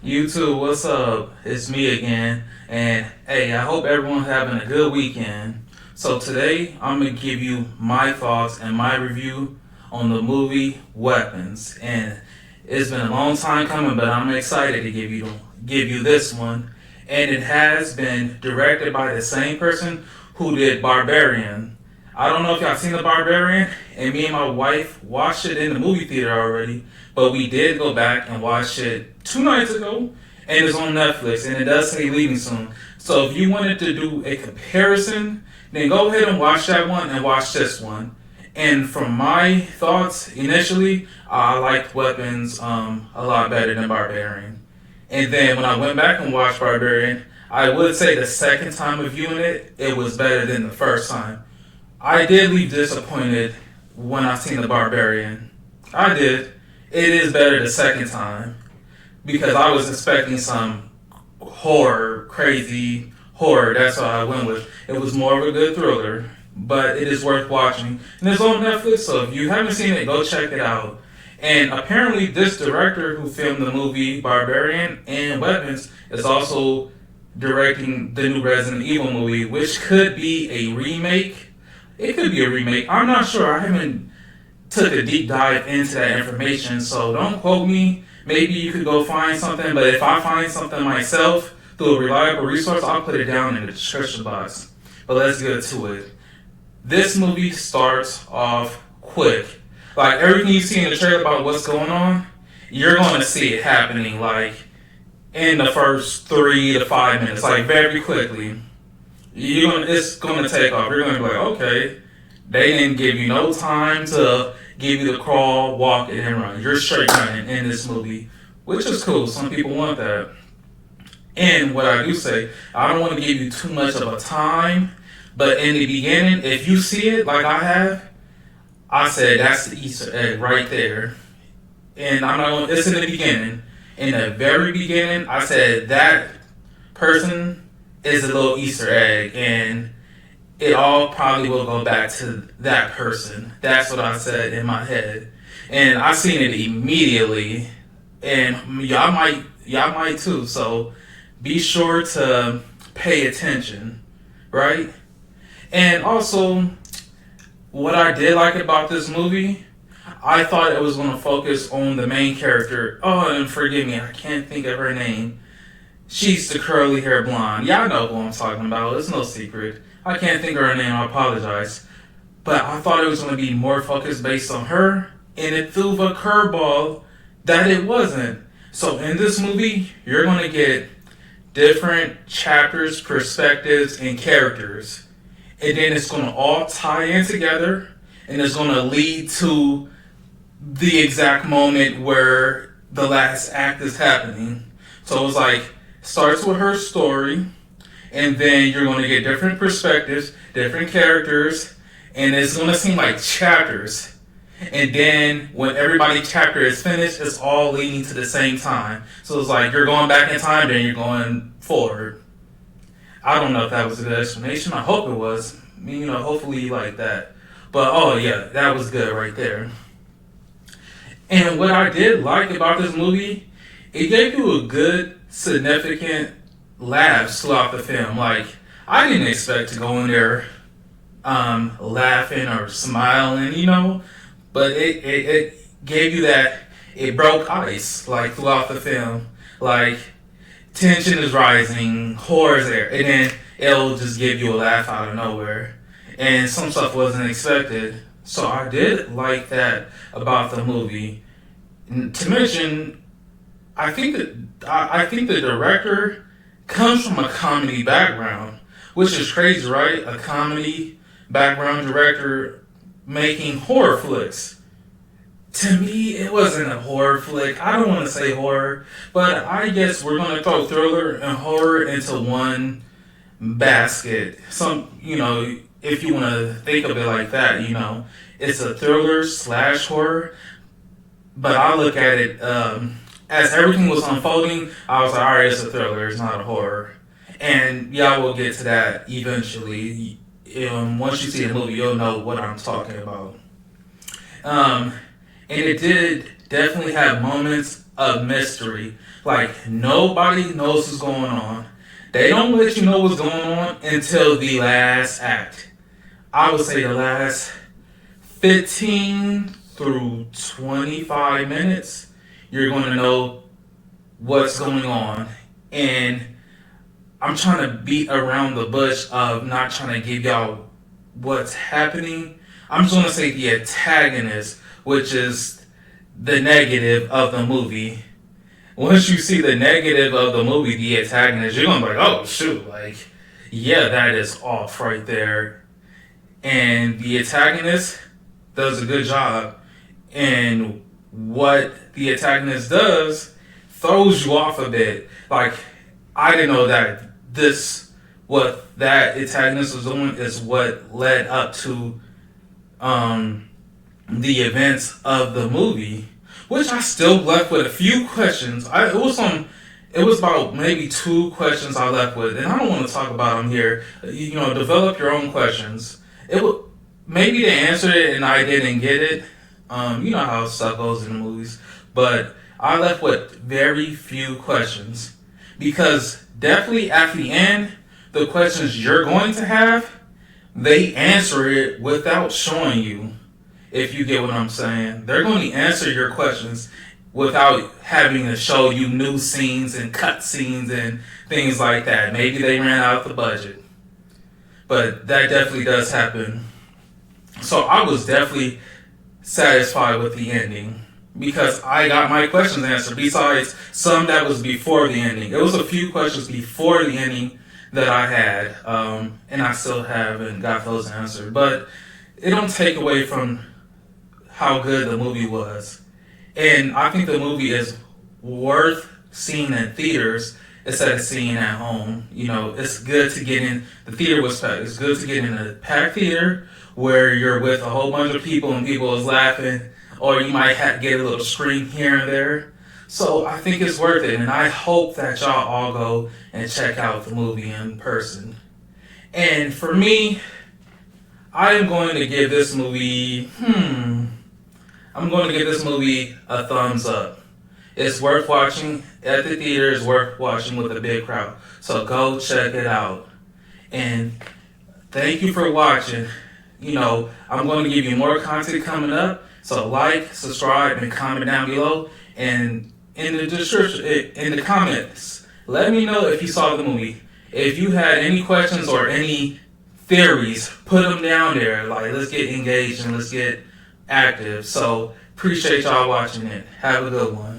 YouTube, what's up? It's me again. And hey, I hope everyone's having a good weekend. So today I'm gonna give you my thoughts and my review on the movie Weapons. And it's been a long time coming, but I'm excited to give you this one. And it has been directed by the same person who did Barbarian. I don't know if y'all seen the Barbarian, and me and my wife watched it in the movie theater already, but we did go back and watch it 2 nights ago, and it's on Netflix, and it does say leaving soon. So if you wanted to do a comparison, then go ahead and watch that one and watch this one. And from my thoughts initially, I liked Weapons a lot better than Barbarian. And then when I went back and watched Barbarian, I would say the second time of viewing it, it was better than the first time. I did leave disappointed when I seen the Barbarian. I did. It is better the second time because I was expecting some horror, crazy horror. That's what I went with. It was more of a good thriller, but it is worth watching. And it's on Netflix, so if you haven't seen it, go check it out. And apparently, this director who filmed the movie Barbarian and Weapons is also directing the new Resident Evil movie, which could be a remake. It could be a remake. I'm not sure. I haven't took a deep dive into that information, so don't quote me. Maybe you could go find something, but if I find something myself through a reliable resource, I'll put it down in the description box. But let's get to it. This movie starts off quick. Like everything you see in the trailer about what's going on, you're going to see it happening like in the first 3 to 5 minutes, like very quickly. It's going to take off. You're going to be like, okay, they didn't give you no time to give you the crawl, walk, and run. You're straight running in this movie, which is cool. Some people want that. And what I do say, I don't want to give you too much of a time, but in the beginning, if you see it like I have, I said that's the Easter egg right there. And I'm not going. It's in the beginning. In the very beginning, I said that person is a little Easter egg, and it all probably will go back to that person. That's what I said in my head, and I seen it immediately, and y'all might too. So be sure to pay attention, right? And also, what I did like about this movie, I thought it was going to focus on the main character. Oh, and forgive me, I can't think of her name. She's the curly hair blonde. Y'all know who I'm talking about. It's no secret. I can't think of her name. I apologize. But I thought it was going to be more focused based on her, and it threw a curveball that it wasn't. So in this movie, you're going to get different chapters, perspectives, and characters. And then it's going to all tie in together, and it's going to lead to the exact moment where the last act is happening. So it's like, starts with her story, and then you're going to get different perspectives, different characters, and it's going to seem like chapters. And then when everybody's chapter is finished, it's all leading to the same time. So it's like you're going back in time, then you're going forward. I don't know if that was a good explanation. I hope it was. I mean, hopefully you like that. But oh yeah, that was good right there. And what I did like about this movie, it gave you a good, significant laughs throughout the film. Like I didn't expect to go in there laughing or smiling, but it gave you that. It broke ice like throughout the film. Like tension is rising, horror is there, and then it'll just give you a laugh out of nowhere. And some stuff wasn't expected. So I did like that about the movie. To mention, I think the director comes from a comedy background, which is crazy, right? A comedy background director making horror flicks. To me, it wasn't a horror flick. I don't want to say horror, but I guess we're gonna throw thriller and horror into one basket. If you want to think of it like that, it's a thriller slash horror. But I look at it as everything was unfolding. I was like, all right, it's a thriller. It's not a horror. And y'all will get to that eventually. Once you see the movie, you'll know what I'm talking about. Um, and it did definitely have moments of mystery. Like, nobody knows what's going on. They don't let you know what's going on until the last act. I would say the last 15 through 25 minutes, you're going to know what's going on. And I'm trying to beat around the bush of not trying to give y'all what's happening. I'm just going to say the antagonist, which is the negative of the movie. Once you see the negative of the movie, the antagonist, you're going to be like, oh, shoot, like, yeah, that is off right there. And the antagonist does a good job. And what the antagonist does throws you off a bit. Like, I didn't know that what that antagonist was doing is what led up to the events of the movie, which I still left with a few questions. It was about maybe 2 questions I left with, and I don't want to talk about them here. Develop your own questions. Maybe they answered it and I didn't get it. You know how stuff goes in the movies, but I left with very few questions because definitely at the end, the questions you're going to have, they answer it without showing you. If you get what I'm saying, they're going to answer your questions without having to show you new scenes and cut scenes and things like that. Maybe they ran out of the budget, but that definitely does happen. So I was definitely satisfied with the ending because I got my questions answered. Besides some that was before the ending, it was a few questions before the ending that I had, and I still haven't got those answered. But it don't take away from how good the movie was. And I think the movie is worth seeing in theaters instead of seeing at home. It's good to get in. The theater was packed. It's good to get in a packed theater where you're with a whole bunch of people and people is laughing, or you might get a little scream here and there. So I think it's worth it, and I hope that y'all all go and check out the movie in person. And for me, I am going to give this movie, a thumbs up. It's worth watching at the theater. It's worth watching with a big crowd. So go check it out. And thank you for watching. I'm going to give you more content coming up. So like, subscribe, and comment down below. And in the description, in the comments, let me know if you saw the movie. If you had any questions or any theories, put them down there. Like, let's get engaged and let's get active. So appreciate y'all watching it. Have a good one.